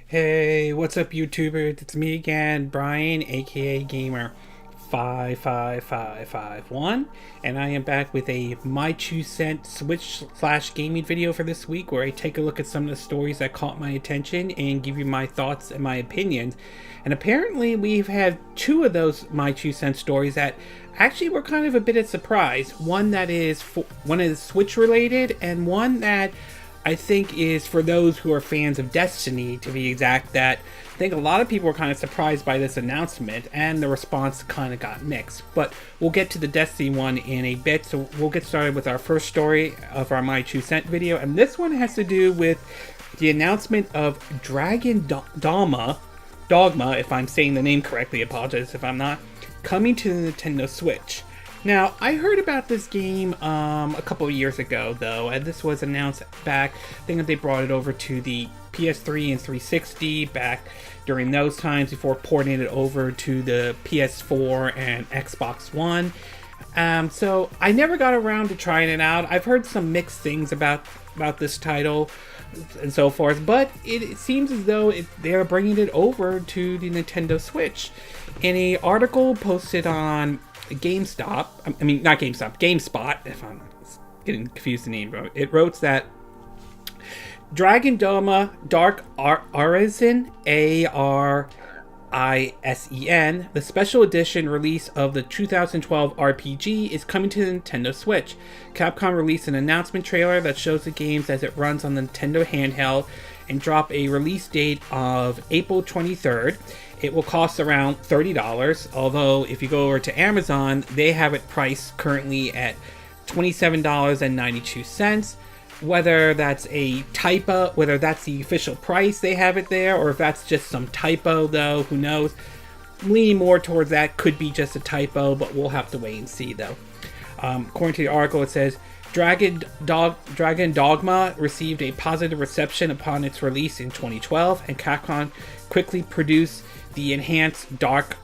Hey, what's up, YouTubers? It's me again, Brian, aka Gamer 55551, and I am back with a My 2 Cent Switch/gaming video for this week, where I take a look at some of the stories that caught my attention and give you my thoughts and my opinions. And apparently, we've had two of those My 2 Cent stories that actually were kind of a bit of surprise. One is Switch related, and one that I think is for those who are fans of Destiny, to be exact. That I think a lot of people were kind of surprised by this announcement, and the response kind of got mixed. But we'll get to the Destiny one in a bit, so we'll get started with our first story of our My 2 Cent video, and this one has to do with the announcement of Dragon Dogma, if I'm saying the name correctly, apologize if I'm not, coming to the Nintendo Switch. Now, I heard about this game a couple of years ago, though, and this was announced back, I think they brought it over to the PS3 and 360 back during those times before porting it over to the PS4 and Xbox One. So I never got around to trying it out. I've heard some mixed things about this title and so forth, but it seems as though they're bringing it over to the Nintendo Switch. In an article posted on GameSpot, if I'm getting confused the name, it wrote that Dragon Dogma Dark Arisen, Arisen, the special edition release of the 2012 RPG, is coming to the Nintendo Switch. Capcom released an announcement trailer that shows the games as it runs on the Nintendo handheld and drop a release date of April 23rd. It will cost around $30, although if you go over to Amazon, they have it priced currently at $27.92. Whether that's a typo, whether that's the official price they have it there, or if that's just some typo, though, who knows. Leaning more towards that, could be just a typo, but we'll have to wait and see, though. According to the article, it says, Dragon Dogma received a positive reception upon its release in 2012, and Capcom quickly produced the enhanced Dark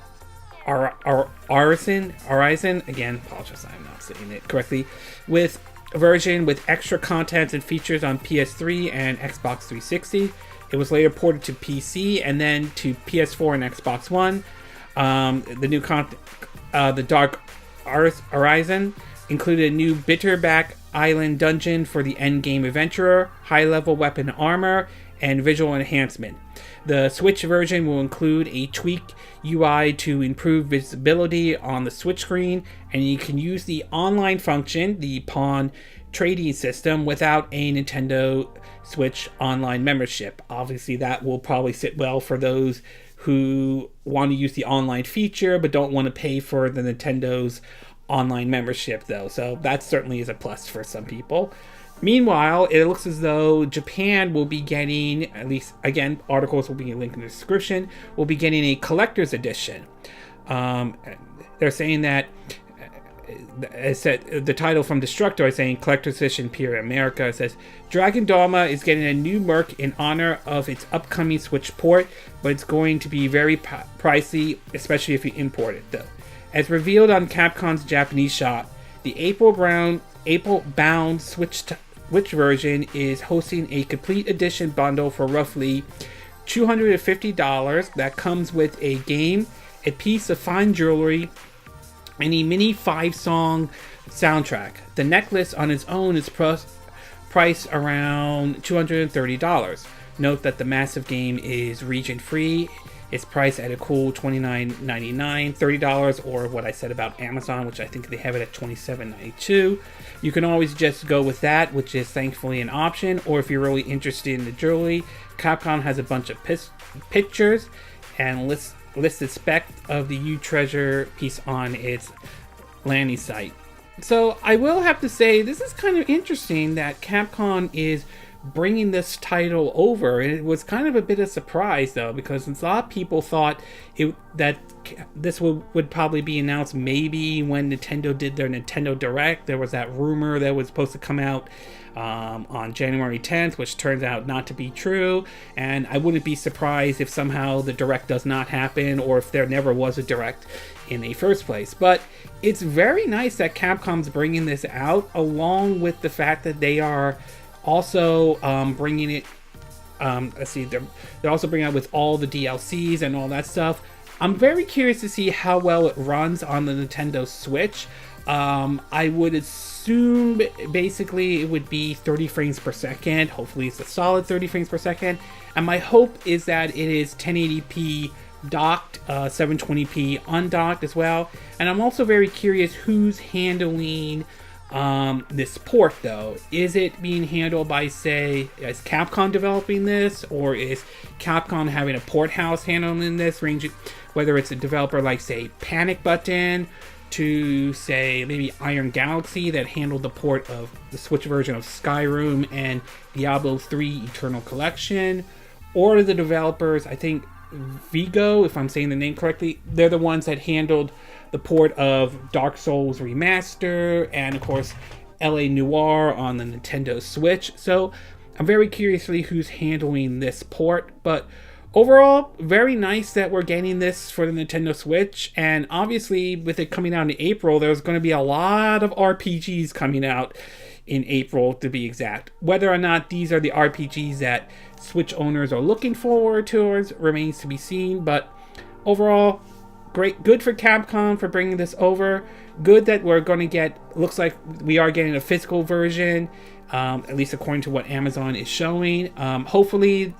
Arisen, again, apologize, I'm not saying it correctly, with a version with extra content and features on PS3 and Xbox 360. It was later ported to PC and then to PS4 and Xbox One. The new content, the Dark Arisen, included a new Bitterback Island dungeon for the endgame adventurer, high-level weapon armor, and visual enhancement. The Switch version will include a tweaked UI to improve visibility on the Switch screen, and you can use the online function, the pawn trading system, without a Nintendo Switch online membership. Obviously, that will probably sit well for those who want to use the online feature but don't want to pay for the Nintendo's online membership, though. So that certainly is a plus for some people. Meanwhile, it looks as though Japan will be getting, at least, again, articles will be linked in the description, will be getting a collector's edition. They're saying that, the title from Destructo is saying collector's edition here in America. It says, Dragon Dogma is getting a new Merc in honor of its upcoming Switch port, but it's going to be very pricey, especially if you import it, though. As revealed on Capcom's Japanese shop, the April-bound Switch version is hosting a complete edition bundle for roughly $250 that comes with a game, a piece of fine jewelry, and a mini 5-song soundtrack. The necklace on its own is priced around $230. Note that the massive game is region-free. It's priced at a cool $29.99, $30, or what I said about Amazon, which I think they have it at $27.92. You can always just go with that, which is thankfully an option, or if you're really interested in the jewelry, Capcom has a bunch of pictures and listed spec of the U-Treasure piece on its landing site. So I will have to say, this is kind of interesting that Capcom is bringing this title over, and it was kind of a bit of a surprise, though, because a lot of people thought that this would probably be announced maybe when Nintendo did their Nintendo Direct. There was that rumor that was supposed to come out on January 10th, which turns out not to be true, and I wouldn't be surprised if somehow the Direct does not happen, or if there never was a Direct in the first place. But it's very nice that Capcom's bringing this out, along with the fact that they are also bringing it Let's see, they're also bringing out with all the DLCs and all that stuff. I'm very curious to see how well it runs on the Nintendo Switch. I would assume basically it would be 30 frames per second. Hopefully it's a solid 30 frames per second. And my hope is that it is 1080p docked, 720p undocked as well. And I'm also very curious who's handling this port though. Is it being handled by, say, is Capcom developing this, or is Capcom having a port house handling this, ranging whether it's a developer like, say, Panic Button, to, say, maybe Iron Galaxy that handled the port of the Switch version of Skyrim and Diablo 3 Eternal Collection, or the developers, I think Vigo, if I'm saying the name correctly, they're the ones that handled the port of Dark Souls Remaster and, of course, LA Noire on the Nintendo Switch. So I'm very curiously who's handling this port, but overall, very nice that we're getting this for the Nintendo Switch. And obviously, with it coming out in April, there's going to be a lot of RPGs coming out in April, to be exact. Whether or not these are the RPGs that Switch owners are looking forward to remains to be seen. But overall, great, good for Capcom for bringing this over. Good that we're going to get, looks like we are getting a physical version, at least according to what Amazon is showing. Hopefully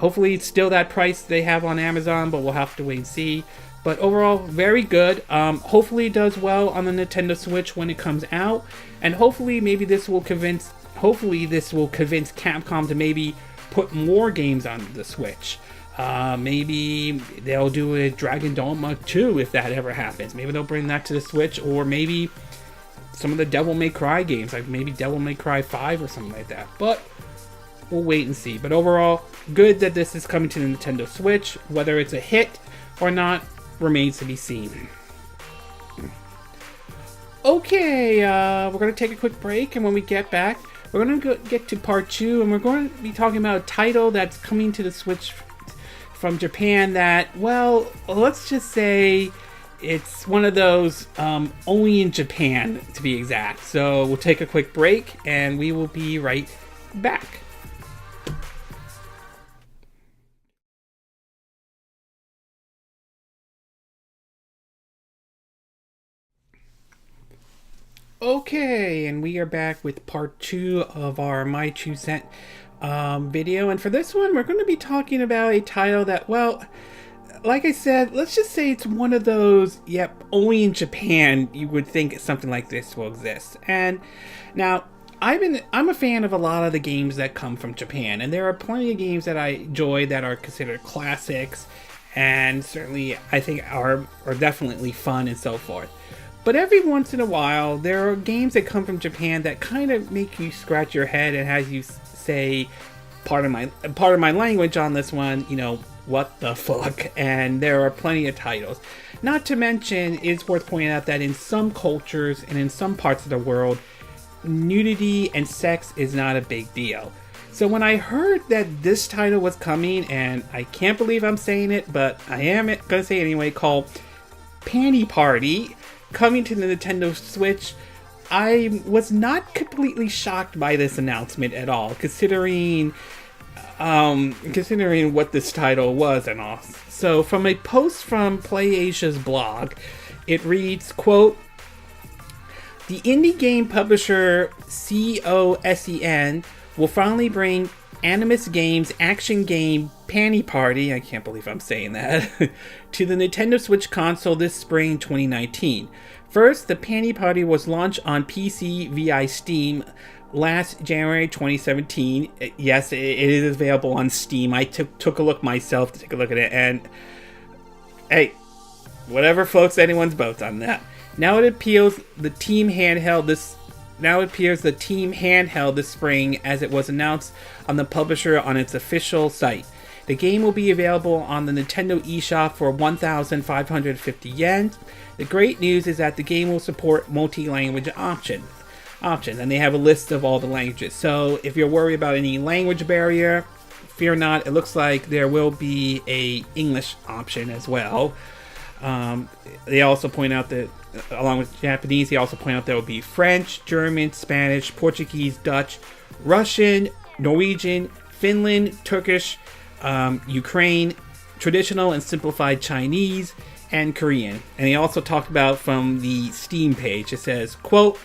it's still that price they have on Amazon, but we'll have to wait and see. But overall, very good. Hopefully it does well on the Nintendo Switch when it comes out. And hopefully this will convince Capcom to maybe put more games on the Switch. Maybe they'll do a Dragon Dogma 2 if that ever happens. Maybe they'll bring that to the Switch, or maybe some of the Devil May Cry games, like maybe Devil May Cry 5 or something like that. But we'll wait and see. But overall, good that this is coming to the Nintendo Switch. Whether it's a hit or not remains to be seen. Okay, we're going to take a quick break, and when we get back, we're going to get to part 2, and we're going to be talking about a title that's coming to the Switch from Japan that, well, let's just say it's one of those only in Japan, to be exact. So we'll take a quick break, and we will be right back. Okay, and we are back with part 2 of our My 2 Cent video, and for this one we're going to be talking about a title that, well, like I said, let's just say it's one of those, yep, only in Japan you would think something like this will exist. And now I'm a fan of a lot of the games that come from Japan, and there are plenty of games that I enjoy that are considered classics, and certainly I think are definitely fun and so forth. But every once in a while, there are games that come from Japan that kind of make you scratch your head and has you say, part of my language on this one, you know, what the fuck? And there are plenty of titles. Not to mention, it's worth pointing out that in some cultures and in some parts of the world, nudity and sex is not a big deal. So when I heard that this title was coming, and I can't believe I'm saying it, but I am going to say it anyway, called Panty Party, coming to the Nintendo Switch, I was not completely shocked by this announcement at all, considering what this title was and all. So from a post from PlayAsia's blog, it reads, quote, "The indie game publisher COSEN will finally bring Animus Games' action game Panty Party," I can't believe I'm saying that, "to the Nintendo Switch console this spring 2019. First, the Panty Party was launched on PC via Steam last January 2017. Yes, it is available on Steam. I took a look myself to take a look at it, and hey, whatever floats anyone's boat on that. Now it appears the Team handheld this spring, as it was announced on the publisher on its official site. The game will be available on the Nintendo eShop for 1,550 yen. The great news is that the game will support multi-language options, and they have a list of all the languages. So if you're worried about any language barrier, fear not. It looks like there will be a English option as well. They also point out that, along with Japanese, they also point out there will be French, German, Spanish, Portuguese, Dutch, Russian, Norwegian, Finland, Turkish, Ukraine, traditional and simplified Chinese, and Korean. And he also talked about from the Steam page. It says, quote,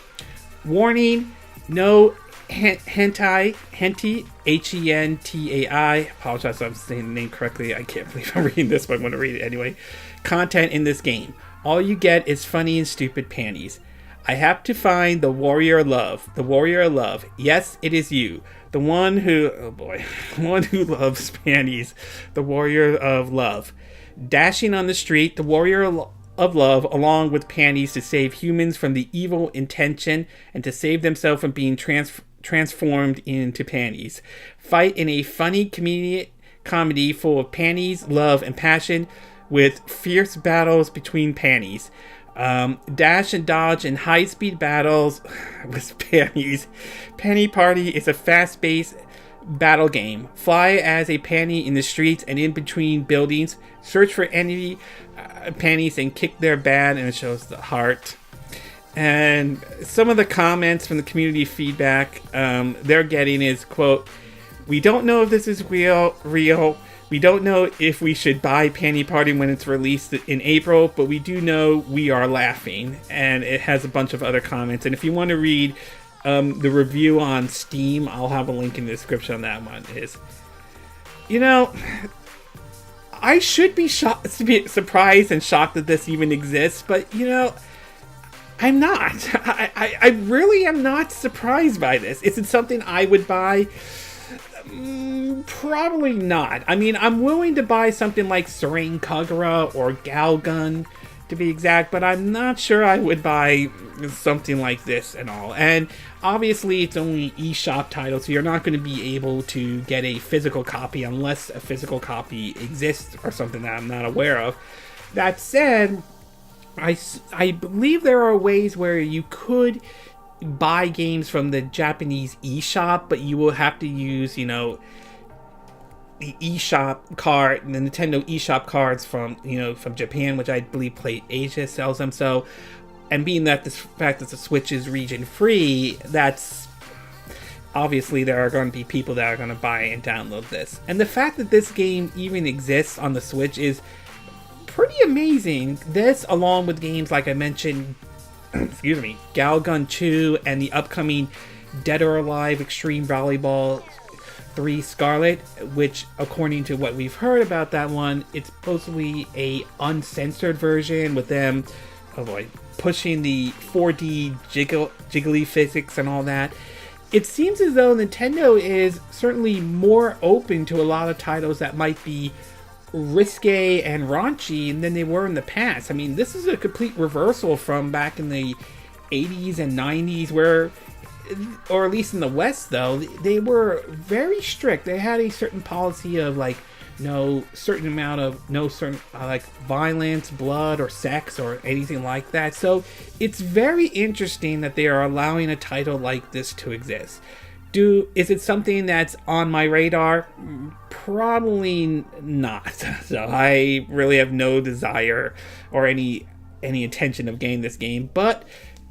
warning, no hentai, Hentai, apologize if I'm saying the name correctly. I can't believe I'm reading this, but I'm going to read it anyway. Content in this game. All you get is funny and stupid panties. I have to find the warrior of love. The warrior of love. Yes, it is you. The one who, oh boy, one who loves panties. The warrior of love. Dashing on the street, the warrior of love, along with panties to save humans from the evil intention and to save themselves from being transformed into panties. Fight in a funny comedy full of panties, love, and passion with fierce battles between panties. Dash and dodge in high-speed battles with panties. Panty Party is a fast-paced battle game. Fly as a panty in the streets and in between buildings. Search for enemy panties and kick their bad, and it shows the heart. And some of the comments from the community feedback they're getting is, quote, we don't know if this is real. We don't know if we should buy Panty Party when it's released in April, but we do know we are laughing. And it has a bunch of other comments. And if you want to read the review on Steam, I'll have a link in the description on that one. I should be surprised and shocked that this even exists, but I'm not. I really am not surprised by this. Is it something I would buy? Probably not. I mean, I'm willing to buy something like Serene Kagura or Galgun, to be exact, but I'm not sure I would buy something like this and all. And obviously, it's only eShop title, so you're not going to be able to get a physical copy unless a physical copy exists or something that I'm not aware of. That said, I believe there are ways where you could buy games from the Japanese eShop, but you will have to use, the eShop card, the Nintendo eShop cards from Japan, which I believe PlayAsia sells them. So, and being that this fact that the Switch is region free, that's obviously there are going to be people that are going to buy and download this. And the fact that this game even exists on the Switch is pretty amazing. This, along with games like I mentioned, Galgun 2 and the upcoming Dead or Alive Extreme Volleyball 3 Scarlet, which, according to what we've heard about that one, it's supposedly a uncensored version with them, pushing the 4D jiggly physics and all that. It seems as though Nintendo is certainly more open to a lot of titles that might be risque and raunchy than they were in the past. I mean, this is a complete reversal from back in the 80s and 90s where, or at least in the West though, they were very strict. They had a certain policy of no certain violence, blood, or sex, or anything like that. So it's very interesting that they are allowing a title like this to exist. Is it something that's on my radar? Probably not. So I really have no desire or any intention of getting this game. But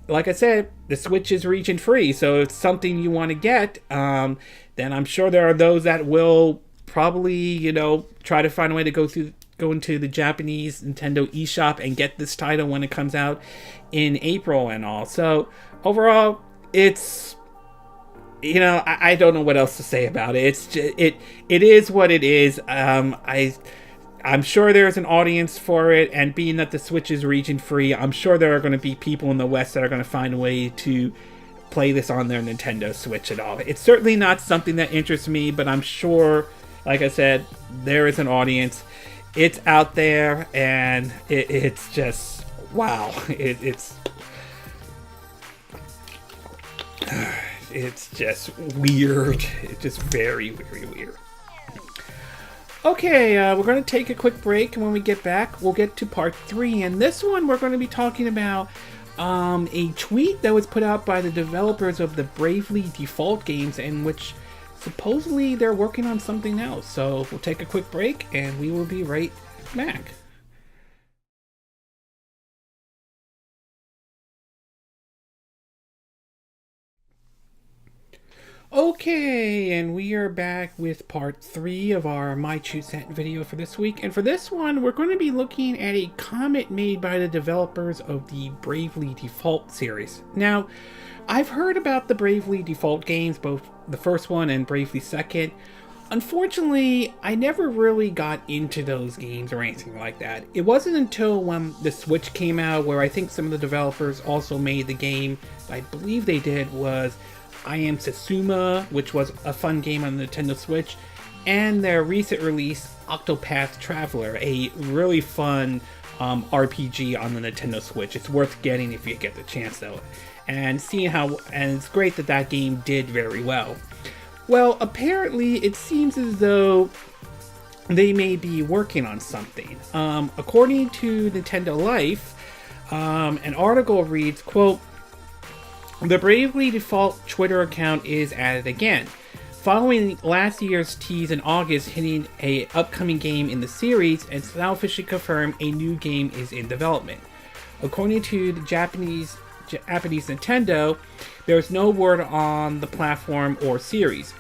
like I said, the Switch is region free, so if it's something you want to get, then I'm sure there are those that will probably, try to find a way to go into the Japanese Nintendo eShop and get this title when it comes out in April and all. So overall, it's, I don't know what else to say about it. It's just, it is what it is. I'm sure there's an audience for it, and being that the Switch is region free, I'm sure there are going to be people in the West that are going to find a way to play this on their Nintendo Switch at all. It's certainly not something that interests me, but I'm sure, like I said, there is an audience. It's out there, and it's just, wow. It's just weird. It's just very, very weird. Okay, we're going to take a quick break, and when we get back, we'll get to part 3. And this one, we're going to be talking about a tweet that was put out by the developers of the Bravely Default games, in which supposedly they're working on something else. So we'll take a quick break, and we will be right back. Okay, and we are back with part 3 of our My 2 cent video for this week. And for this one, we're going to be looking at a comment made by the developers of the Bravely Default series. Now, I've heard about the Bravely Default games, both the first one and Bravely Second. Unfortunately, I never really got into those games or anything like that. It wasn't until when the Switch came out, where I think some of the developers also made the game, I believe they did, was I Am Setsuma, which was a fun game on the Nintendo Switch, and their recent release, Octopath Traveler, a really fun RPG on the Nintendo Switch. It's worth getting if you get the chance, though. And seeing how, and it's great that that game did very well. Well, apparently it seems as though they may be working on something. According to Nintendo Life, an article reads, quote, "The Bravely Default Twitter account is at it again. Following last year's tease in August hitting a upcoming game in the series, it's now officially confirmed a new game is in development. According to the Japanese Nintendo, there is no word on the platform or series.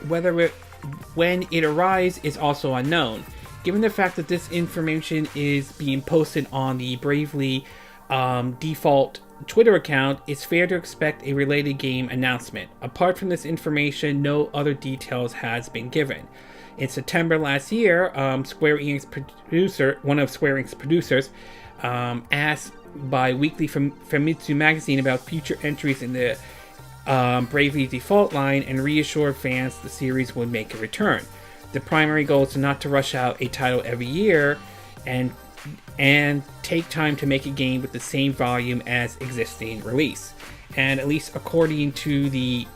When it arrives is also unknown. Given the fact that this information is being posted on the Bravely Default Twitter account, it's fair to expect a related game announcement. Apart from this information, no other details has been given. In September last year, Square Enix producer, one of Square Enix producers, asked bi-weekly from Famitsu magazine about future entries in the Bravely Default line and reassured fans the series would make a return. The primary goal is not to rush out a title every year and take time to make a game with the same volume as existing release. And at least according to the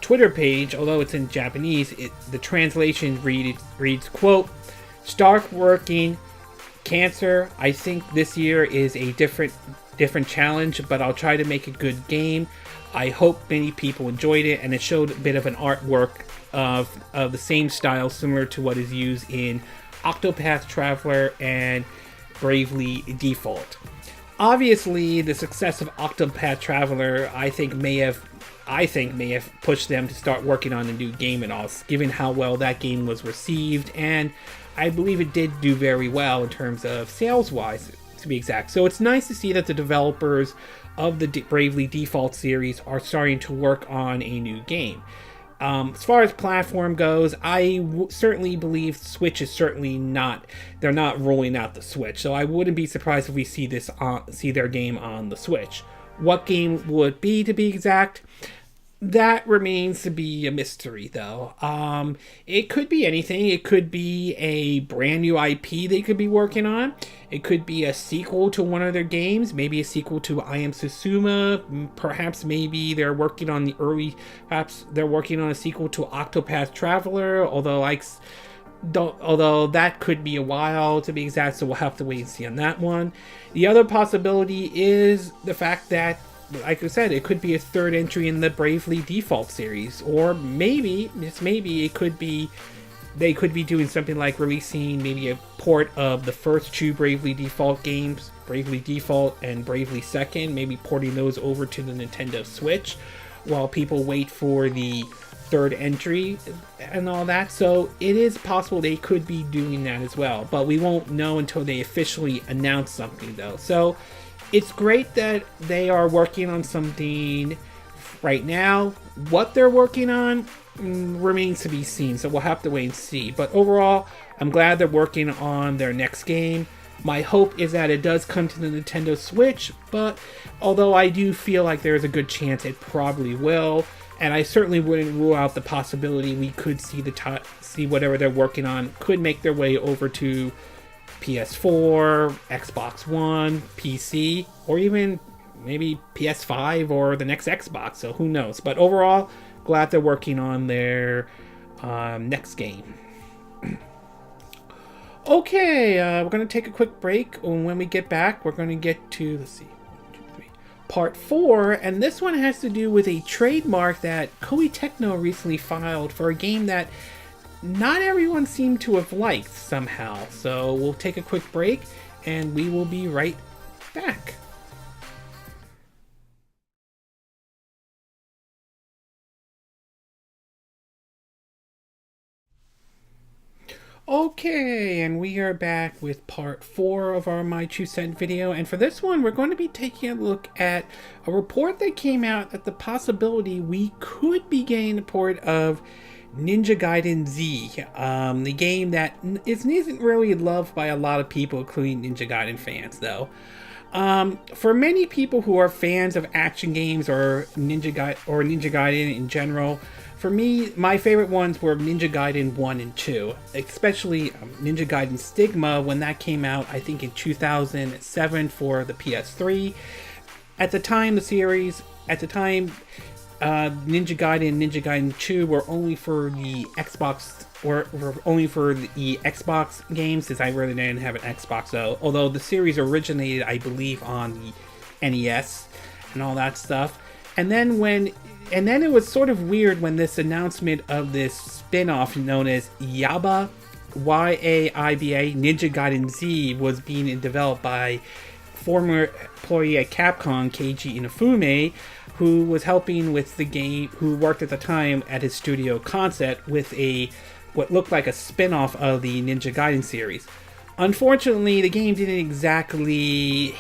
Twitter page, although it's in Japanese, the translation reads, quote, "Start working. Cancer. I think this year is a different challenge, but I'll try to make a good game. I hope many people enjoyed it," and it showed a bit of an artwork of the same style, similar to what is used in Octopath Traveler and Bravely Default. Obviously, the success of Octopath Traveler, I think may have pushed them to start working on a new game and all, given how well that game was received, and I believe it did do very well in terms of sales-wise, to be exact. So it's nice to see that the developers of the Bravely Default series are starting to work on a new game. As far as platform goes, I certainly believe Switch is certainly not. They're not rolling out the Switch, so I wouldn't be surprised if we see their game on the Switch. What game would it be, to be exact? That remains to be a mystery, though. It could be anything. It could be a brand new IP they could be working on. It could be a sequel to one of their games, maybe a sequel to I Am Setsuma. Perhaps maybe they're working on perhaps they're working on a sequel to Octopath Traveler, although that could be a while, to be exact, so we'll have to wait and see on that one. The other possibility is the fact that, like I said, it could be a third entry in the Bravely Default series, or maybe, just maybe, they could be doing something like releasing maybe a port of the first two Bravely Default games, Bravely Default and Bravely Second, maybe porting those over to the Nintendo Switch while people wait for the third entry and all that. So it is possible they could be doing that as well, but we won't know until they officially announce something, though. So it's great that they are working on something right now. What they're working on remains to be seen, so we'll have to wait and see. But overall, I'm glad they're working on their next game. My hope is that it does come to the Nintendo Switch, but although I do feel like there's a good chance it probably will, and I certainly wouldn't rule out the possibility we could see whatever they're working on could make their way over to PS4, Xbox One, PC, or even maybe PS5 or the next Xbox, so who knows. But overall, glad they're working on their next game. Okay, we're going to take a quick break, and when we get back, we're going to get to, let's see, 1, 2, 3, part 4, and this one has to do with a trademark that Koei Tecmo recently filed for a game that not everyone seemed to have liked somehow. So we'll take a quick break, and we will be right back. Okay, and we are back with part 4 of our My 2 Cent video, and for this one we're going to be taking a look at a report that came out that the possibility we could be getting a port of Ninja Gaiden Z, the game that isn't really loved by a lot of people, including Ninja Gaiden fans though. For many people who are fans of action games or Ninja Gaiden in general, for me, my favorite ones were Ninja Gaiden 1 and 2, especially Ninja Gaiden Stigma when that came out, I think in 2007 for the PS3. At the time, Ninja Gaiden and Ninja Gaiden 2 were only for the Xbox, were only for the Xbox games, since I really didn't have an Xbox though. Although the series originated, I believe, on the NES and all that stuff. And then it was sort of weird when this announcement of this spin-off known as Yaiba, Y-A-I-B-A, Ninja Gaiden Z, was being developed by former employee at Capcom, Keiji Inafune, who was helping with the game, who worked at the time at his studio Concept with what looked like a spin-off of the Ninja Gaiden series. Unfortunately, the game didn't exactly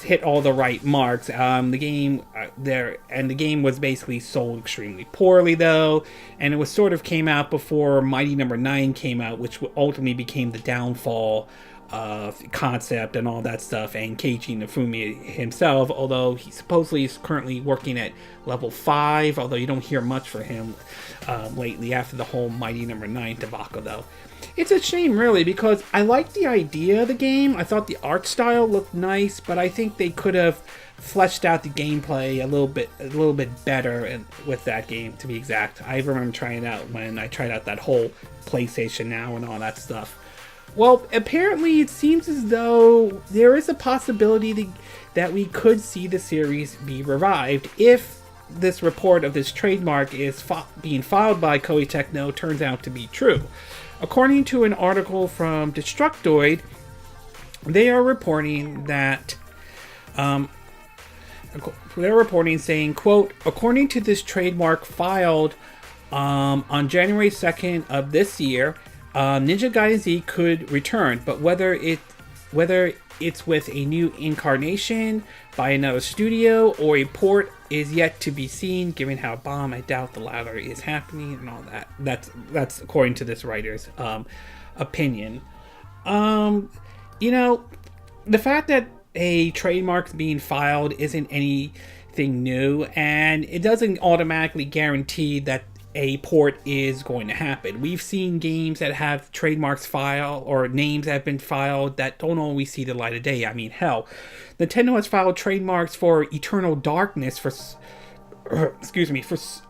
hit all the right marks. The game was basically sold extremely poorly though, and it was sort of came out before Mighty Number 9 came out, which ultimately became the downfall of Concept and all that stuff, and Keiji Inafune himself, although he supposedly is currently working at level 5, although you don't hear much for him lately after the whole Mighty Number 9 debacle though. It's a shame really, because I liked the idea of the game. I thought the art style looked nice, but I think they could have fleshed out the gameplay a little bit better with that game, to be exact. I remember trying it out when I tried out that whole PlayStation Now and all that stuff. Well, apparently it seems as though there is a possibility that we could see the series be revived if this report of this trademark is being filed by Koei Tecmo turns out to be true. According to an article from Destructoid, they are reporting that saying, quote, according to this trademark filed on January 2nd of this year, Ninja Gaiden Z could return, but whether it's with a new incarnation by another studio or a port is yet to be seen, given how I doubt the latter is happening and all that. That's according to this writer's opinion. You know, the fact that a trademark's being filed isn't anything new, and it doesn't automatically guarantee that a port is going to happen. We've seen games that have trademarks filed or names that have been filed that don't always see the light of day. I mean, hell, Nintendo has filed trademarks for Eternal Darkness for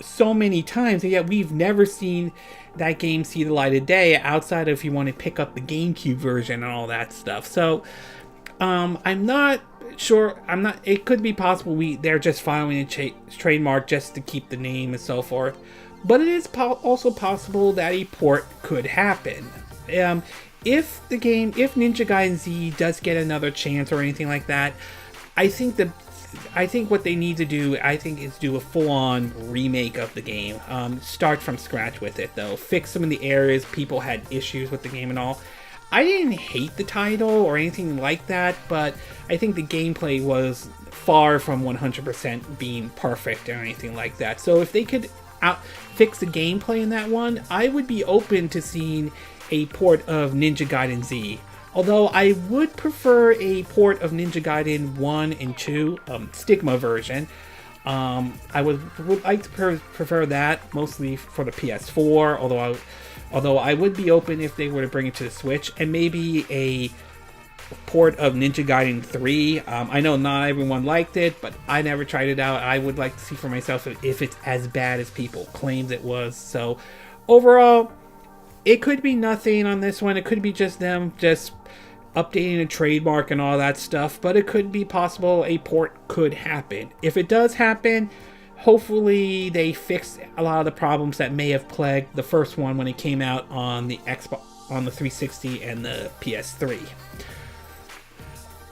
so many times, and yet we've never seen that game see the light of day outside of if you want to pick up the GameCube version and all that stuff. So I'm not sure. It could be possible they're just filing a trademark just to keep the name and so forth. But it is also possible that a port could happen. If Ninja Gaiden Z does get another chance or anything like that, I think what they need to do, is do a full-on remake of the game. Start from scratch with it though. Fix some of the areas people had issues with the game and all. I didn't hate the title or anything like that, but I think the gameplay was far from 100% being perfect or anything like that. So if they could fix the gameplay in that one, I would be open to seeing a port of Ninja Gaiden Z. Although I would prefer a port of Ninja Gaiden 1 and 2, Stigma version. I would like to prefer that, mostly for the PS4, although I would be open if they were to bring it to the Switch, and maybe a port of Ninja Gaiden 3. I know not everyone liked it, but I never tried it out. I would like to see for myself if it's as bad as people claimed it was. So overall, it could be nothing on this one. It could be just them just updating a trademark and all that stuff, but it could be possible a port could happen. If it does happen, hopefully they fix a lot of the problems that may have plagued the first one when it came out on the Xbox, on the 360 and the PS3.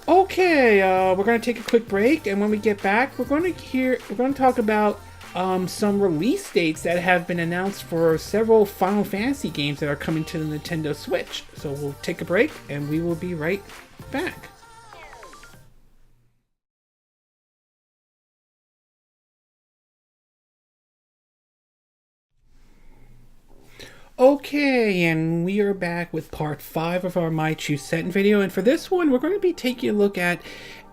Okay, we're going to take a quick break, and when we get back, we're going to talk about some release dates that have been announced for several Final Fantasy games that are coming to the Nintendo Switch. So we'll take a break and we will be right back. Okay, and we are back with part 5 of our My Choose Setting video, and for this one we're going to be taking a look at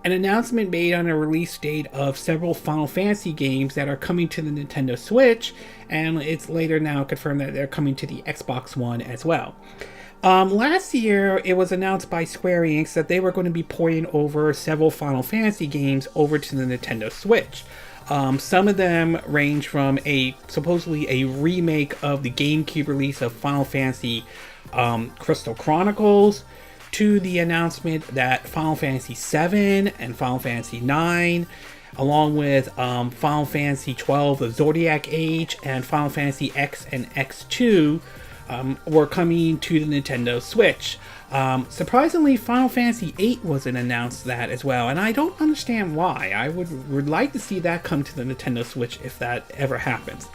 an announcement made on a release date of several Final Fantasy games that are coming to the Nintendo Switch, and it's later now confirmed that they're coming to the Xbox One as well. Last year, it was announced by Square Enix that they were going to be porting over several Final Fantasy games over to the Nintendo Switch. Some of them range from supposedly a remake of the GameCube release of Final Fantasy Crystal Chronicles, to the announcement that Final Fantasy VII and Final Fantasy IX, along with Final Fantasy XII, the Zodiac Age, and Final Fantasy X and X2 were coming to the Nintendo Switch. Surprisingly, Final Fantasy VIII wasn't announced that as well, and I don't understand why. I would like to see that come to the Nintendo Switch if that ever happens.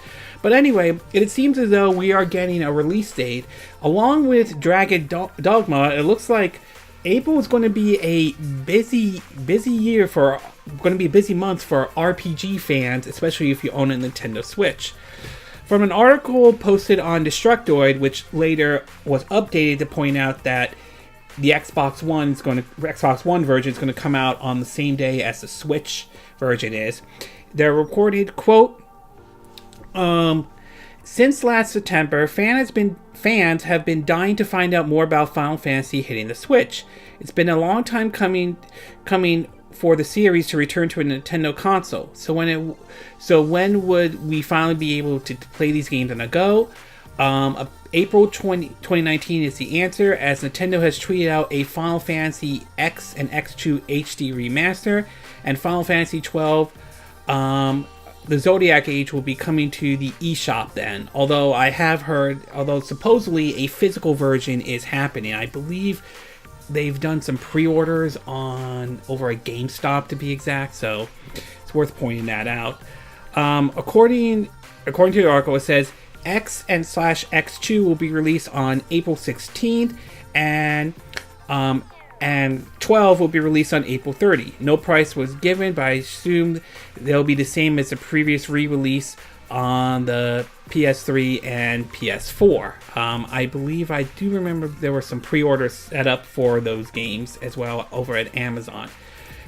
But anyway, it seems as though we are getting a release date. Along with Dragon Dogma, it looks like April is going to be a busy month for RPG fans, especially if you own a Nintendo Switch. From an article posted on Destructoid, which later was updated to point out that the Xbox One version is going to come out on the same day as the Switch version is. They're recorded, quote, since last September, fans have been dying to find out more about Final Fantasy hitting the Switch. It's been a long time coming for the series to return to a Nintendo console. So when would we finally be able to play these games on a go? April 2019 is the answer, as Nintendo has tweeted out a Final Fantasy X and X2 HD remaster, and Final Fantasy XII, the Zodiac Age, will be coming to the eShop then. Although supposedly a physical version is happening. I believe they've done some pre-orders over at GameStop, to be exact, so it's worth pointing that out. According to the article, it says X and /X2 will be released on April 16th, and 12 will be released on April 30. No price was given, but I assume they'll be the same as the previous re-release on the PS3 and PS4. I do remember there were some pre-orders set up for those games as well over at Amazon.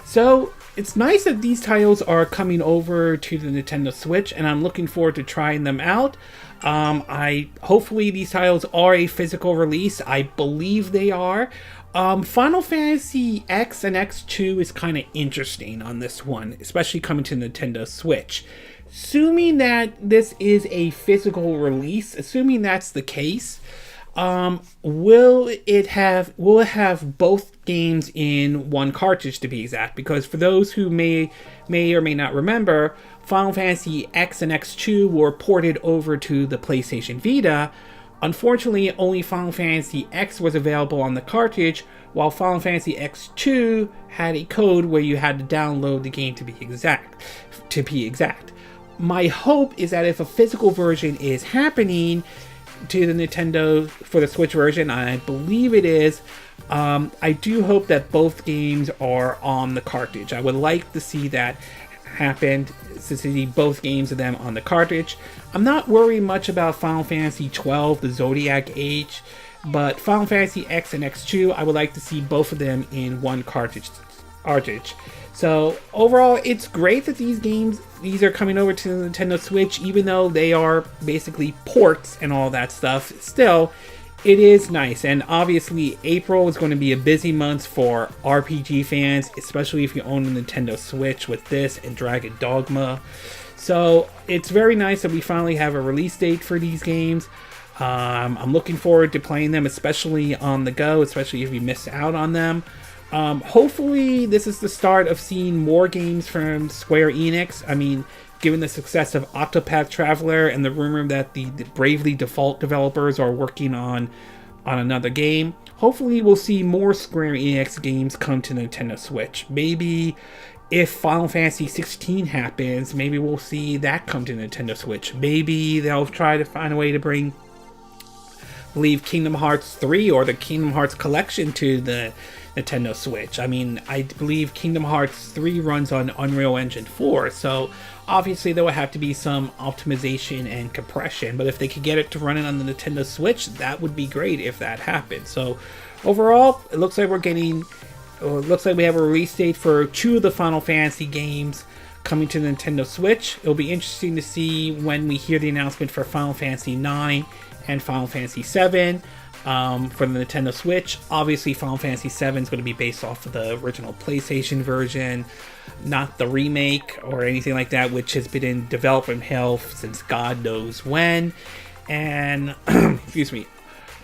So it's nice that these titles are coming over to the Nintendo Switch, and I'm looking forward to trying them out. Hopefully these titles are a physical release. I believe they are. Final Fantasy X and X2 is kind of interesting on this one, especially coming to Nintendo Switch. Assuming that this is a physical release, assuming that's the case, will it have both games in one cartridge, to be exact? Because for those who may or may not remember, Final Fantasy X and X2 were ported over to the PlayStation Vita. Unfortunately, only Final Fantasy X was available on the cartridge, while Final Fantasy X2 had a code where you had to download the game to be exact. My hope is that if a physical version is happening to the Nintendo for the Switch version, I believe it is, I do hope that both games are on the cartridge. I would like to see that happen, to see both games of them on the cartridge. I'm not worried much about Final Fantasy XII, the Zodiac Age, but Final Fantasy X and X2, I would like to see both of them in one cartridge. So overall, it's great that these are coming over to the Nintendo Switch, even though they are basically ports and all that stuff. Still, it is nice, and obviously April is going to be a busy month for RPG fans, especially if you own a Nintendo Switch with this and Dragon Dogma. So it's very nice that we finally have a release date for these games. I'm looking forward to playing them, especially on the go, especially if you miss out on them. Hopefully this is the start of seeing more games from Square Enix. I mean, given the success of Octopath Traveler and the rumor that the Bravely Default developers are working on another game, hopefully we'll see more Square Enix games come to Nintendo Switch. Maybe if Final Fantasy XVI happens, maybe we'll see that come to Nintendo Switch. Maybe they'll try to find a way to bring, I believe, Kingdom Hearts 3 or the Kingdom Hearts collection to the Nintendo Switch. I mean, I believe Kingdom Hearts 3 runs on Unreal Engine 4, so obviously there will have to be some optimization and compression, but if they could get it to run it on the Nintendo Switch, that would be great if that happened. So overall, it looks like we have a release date for 2 of the Final Fantasy games coming to the Nintendo Switch. It'll be interesting to see when we hear the announcement for Final Fantasy IX and Final Fantasy VII for the Nintendo Switch. Obviously, Final Fantasy VII is going to be based off of the original PlayStation version, not the remake or anything like that, which has been in development hell since God knows when. And, excuse me,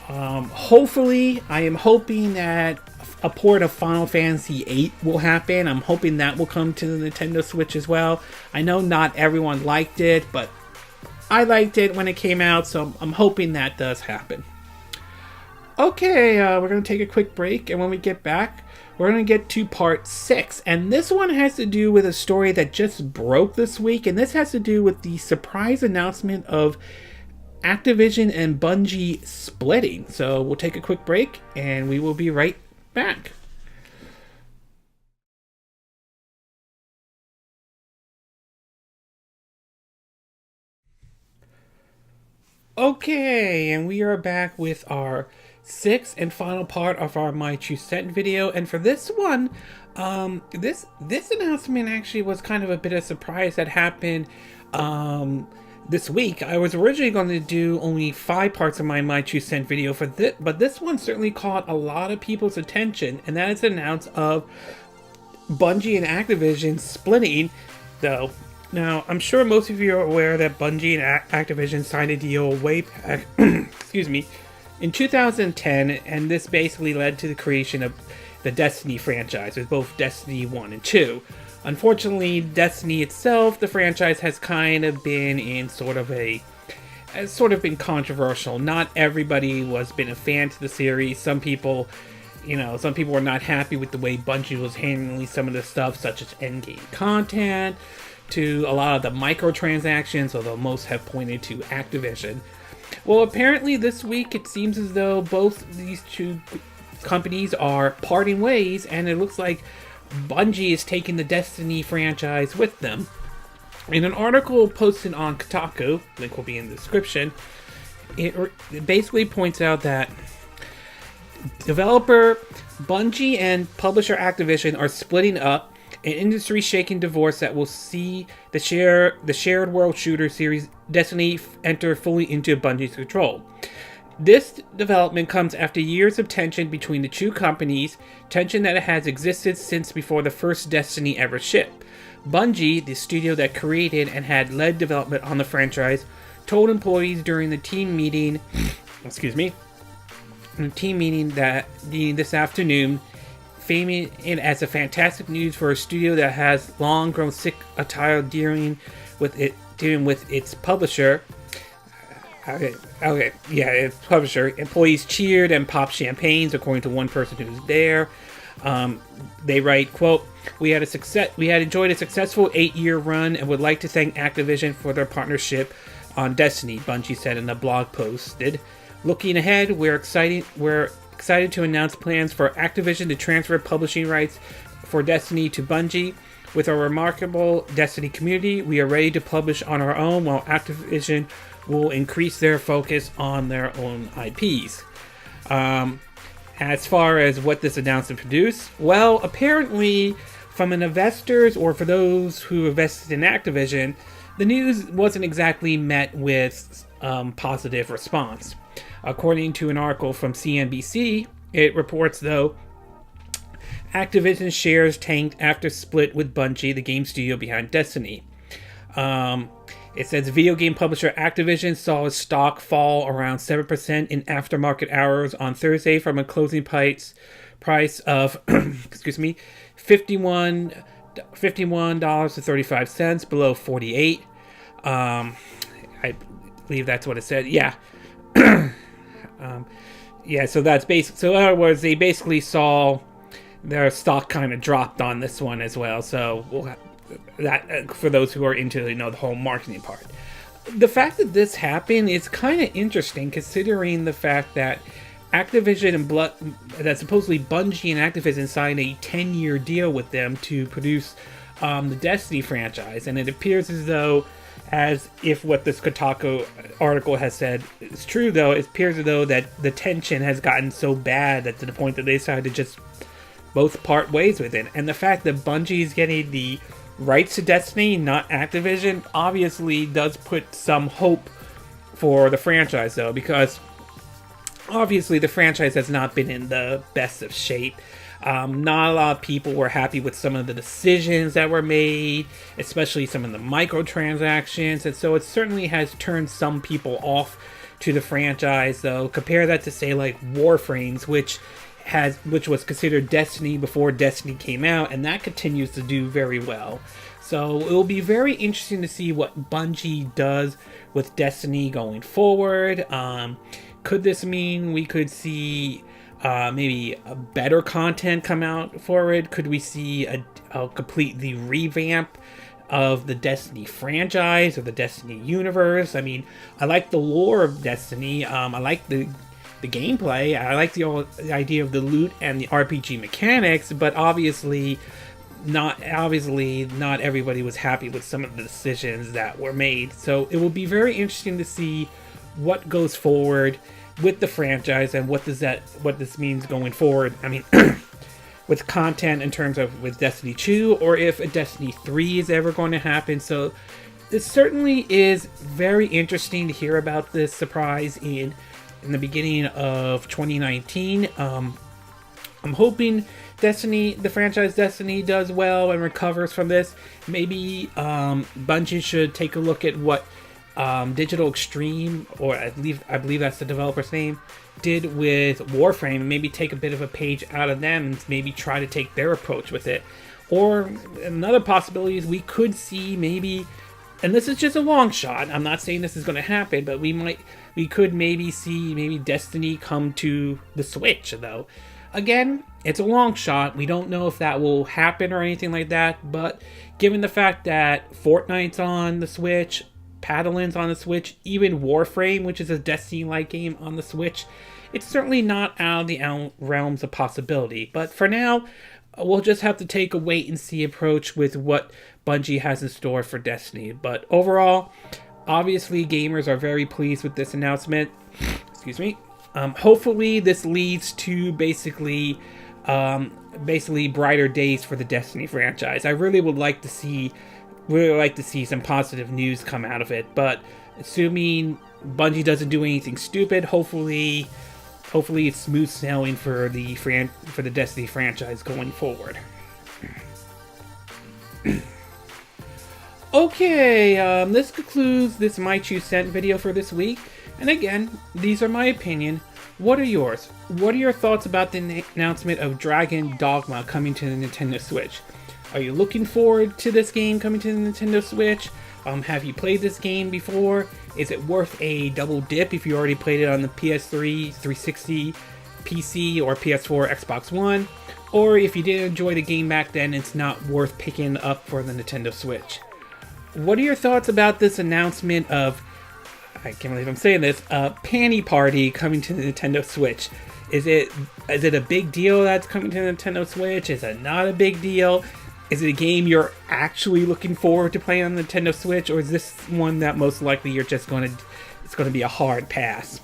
hopefully, I am hoping that a port of Final Fantasy VIII will happen. I'm hoping that will come to the Nintendo Switch as well. I know not everyone liked it, but I liked it when it came out, so I'm hoping that does happen. Okay, we're going to take a quick break, and when we get back, we're going to get to part 6. And this one has to do with a story that just broke this week, and this has to do with the surprise announcement of Activision and Bungie splitting. So we'll take a quick break, and we will be right back. Okay, and we are back with our 6th and final part of our My True Set video, and for this one, this announcement actually was kind of a bit of a surprise that happened this week. I was originally going to do only 5 parts of my True Set video for this, but this one certainly caught a lot of people's attention, and that is the announcement of Bungie and Activision splitting, though. Now, I'm sure most of you are aware that Bungie and Activision signed a deal way back, excuse me, in 2010, and this basically led to the creation of the Destiny franchise, with both Destiny 1 and 2. Unfortunately, Destiny itself, the franchise, has kind of been in has sort of been controversial. Not everybody was been a fan to the series. Some people were not happy with the way Bungie was handling some of the stuff, such as endgame content, to a lot of the microtransactions, although most have pointed to Activision. Well, apparently this week it seems as though both these two companies are parting ways, and it looks like Bungie is taking the Destiny franchise with them. In an article posted on Kotaku, link will be in the description, it basically points out that developer Bungie and publisher Activision are splitting up, an industry-shaking divorce that will see the shared world shooter series Destiny enter fully into Bungie's control. This development comes after years of tension between the two companies, tension that has existed since before the first Destiny ever shipped. Bungie, the studio that created and had led development on the franchise, told employees during the team meeting, this afternoon, framing it as a fantastic news for a studio that has long grown sick of tired dealing with its publisher. Its publisher. Employees cheered and popped champagnes, according to one person who was there. They write, quote, We had enjoyed a successful 8-year run and would like to thank Activision for their partnership on Destiny, Bungie said in a blog posted. Looking ahead, we're excited to announce plans for Activision to transfer publishing rights for Destiny to Bungie. With our remarkable Destiny community, we are ready to publish on our own, while Activision will increase their focus on their own IPs. As far as what this announcement produced, well, apparently from an investors or for those who invested in Activision, the news wasn't exactly met with positive response. According to an article from CNBC, it reports, though, Activision shares tanked after split with Bungie, the game studio behind Destiny. It says video game publisher Activision saw its stock fall around 7% in aftermarket hours on Thursday from a closing price of $51.35 below 48. I believe that's what it said. Yeah. So that's basic. So in other words, they basically saw their stock kind of dropped on this one as well. So that for those who are into the whole marketing part. The fact that this happened is kind of interesting, considering the fact that Activision that supposedly Bungie and Activision signed a 10-year deal with them to produce the Destiny franchise, and it appears as though, as if what this Kotaku article has said is true, though, it appears as though that the tension has gotten so bad that to the point that they decided to just both part ways with it. And the fact that Bungie is getting the rights to Destiny, not Activision, obviously does put some hope for the franchise, though, because obviously the franchise has not been in the best of shape. Not a lot of people were happy with some of the decisions that were made, especially some of the microtransactions, and so it certainly has turned some people off to the franchise, though. Compare that to, say, like Warframes, which was considered Destiny before Destiny came out, and that continues to do very well. So it will be very interesting to see what Bungie does with Destiny going forward. Could this mean we could see maybe a better content come out for it? Could we see a completely revamp of the Destiny franchise or the Destiny universe? I mean, I like the lore of Destiny. I like the gameplay. I like the idea of the loot and the RPG mechanics, but obviously not everybody was happy with some of the decisions that were made. So it will be very interesting to see what goes forward with the franchise and what this means going forward. I mean, with content in terms of with Destiny 2, or if a Destiny 3 is ever going to happen. So it certainly is very interesting to hear about this surprise in the beginning of 2019. I'm hoping the franchise Destiny does well and recovers from this. Maybe Bungie should take a look at what Digital Extreme, or I believe that's the developer's name, did with Warframe, and maybe take a bit of a page out of them and maybe try to take their approach with it. Or another possibility is we could see maybe, and this is just a long shot, I'm not saying this is going to happen, but we could maybe see Destiny come to the Switch, though. Again, it's a long shot. We don't know if that will happen or anything like that, but given the fact that Fortnite's on the Switch, Paddlin's on the Switch, even Warframe, which is a Destiny-like game, on the Switch, it's certainly not out of the realms of possibility. But for now, we'll just have to take a wait-and-see approach with what Bungie has in store for Destiny. But overall, obviously, gamers are very pleased with this announcement. Excuse me. Hopefully, this leads to basically brighter days for the Destiny franchise. I really would like to see some positive news come out of it, but assuming Bungie doesn't do anything stupid, hopefully it's smooth sailing for the Destiny franchise going forward. Okay, this concludes this My 2 Cent video for this week. And again, these are my opinion. What are yours? What are your thoughts about the announcement of Dragon Dogma coming to the Nintendo Switch? Are you looking forward to this game coming to the Nintendo Switch? Have you played this game before? Is it worth a double dip if you already played it on the PS3, 360, PC, or PS4, Xbox One? Or if you didn't enjoy the game back then, it's not worth picking up for the Nintendo Switch? What are your thoughts about this announcement of, I can't believe I'm saying this, Panty Party coming to the Nintendo Switch? Is it a big deal that's coming to the Nintendo Switch? Is it not a big deal? Is it a game you're actually looking forward to playing on the Nintendo Switch, or is this one that most likely it's going to be a hard pass?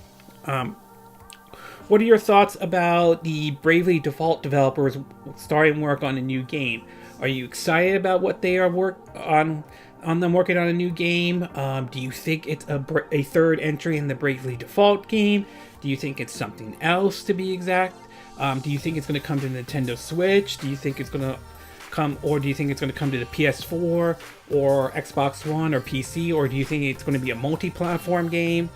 What are your thoughts about the Bravely Default developers starting work on a new game? Are you excited about what they are working on a new game? Do you think it's a third entry in the Bravely Default game? Do you think it's something else, to be exact? Do you think it's going to come to Nintendo Switch? Do you think it's going to come to the PS4 or Xbox One or PC, or do you think it's going to be a multi-platform game?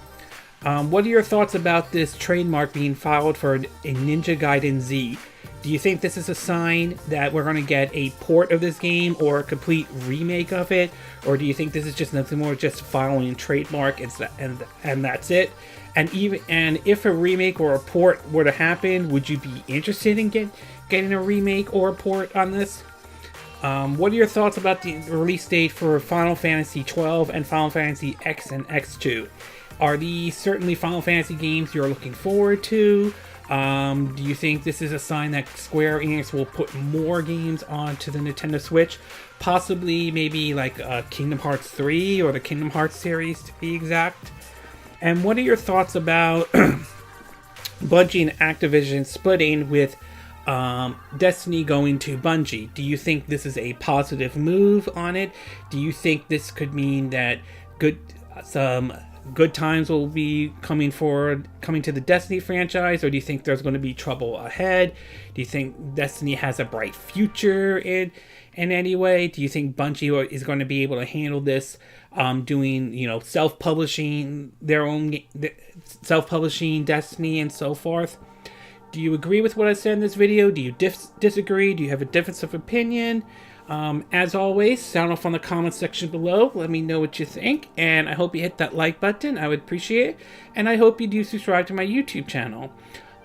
What are your thoughts about this trademark being filed for a Ninja Gaiden Z? Do you think this is a sign that we're going to get a port of this game or a complete remake of it? Or do you think this is just nothing more, just following trademark and that's it? And if a remake or a port were to happen, would you be interested in getting a remake or a port on this? What are your thoughts about the release date for Final Fantasy XII and Final Fantasy X and X2? Are these certainly Final Fantasy games you're looking forward to? Do you think this is a sign that Square Enix will put more games onto the Nintendo Switch? Possibly maybe like Kingdom Hearts 3 or the Kingdom Hearts series to be exact? And what are your thoughts about Bungie and Activision splitting with Destiny going to Bungie? Do you think this is a positive move on it? Do you think this could mean that some good times will be coming to the Destiny franchise, or do you think there's going to be trouble ahead? Do you think Destiny has a bright future in any way? Do you think Bungie is going to be able to handle this, doing self-publishing self-publishing Destiny and so forth? Do you agree with what I said in this video? Do you disagree? Do you have a difference of opinion? As always, sound off on the comment section below. Let me know what you think, and I hope you hit that like button. I would appreciate it, and I hope you do subscribe to my YouTube channel.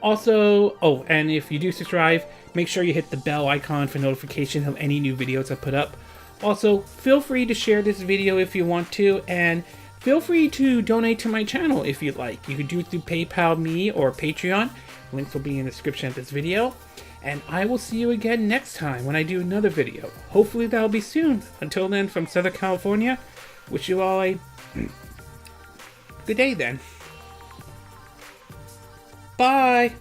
Also, and if you do subscribe, make sure you hit the bell icon for notifications of any new videos I put up. Also, feel free to share this video if you want to, and feel free to donate to my channel if you'd like. You can do it through PayPal me or Patreon. Links will be in the description of this video. And I will see you again next time when I do another video. Hopefully that'll be soon. Until then, from Southern California, wish you all a good day then. Bye!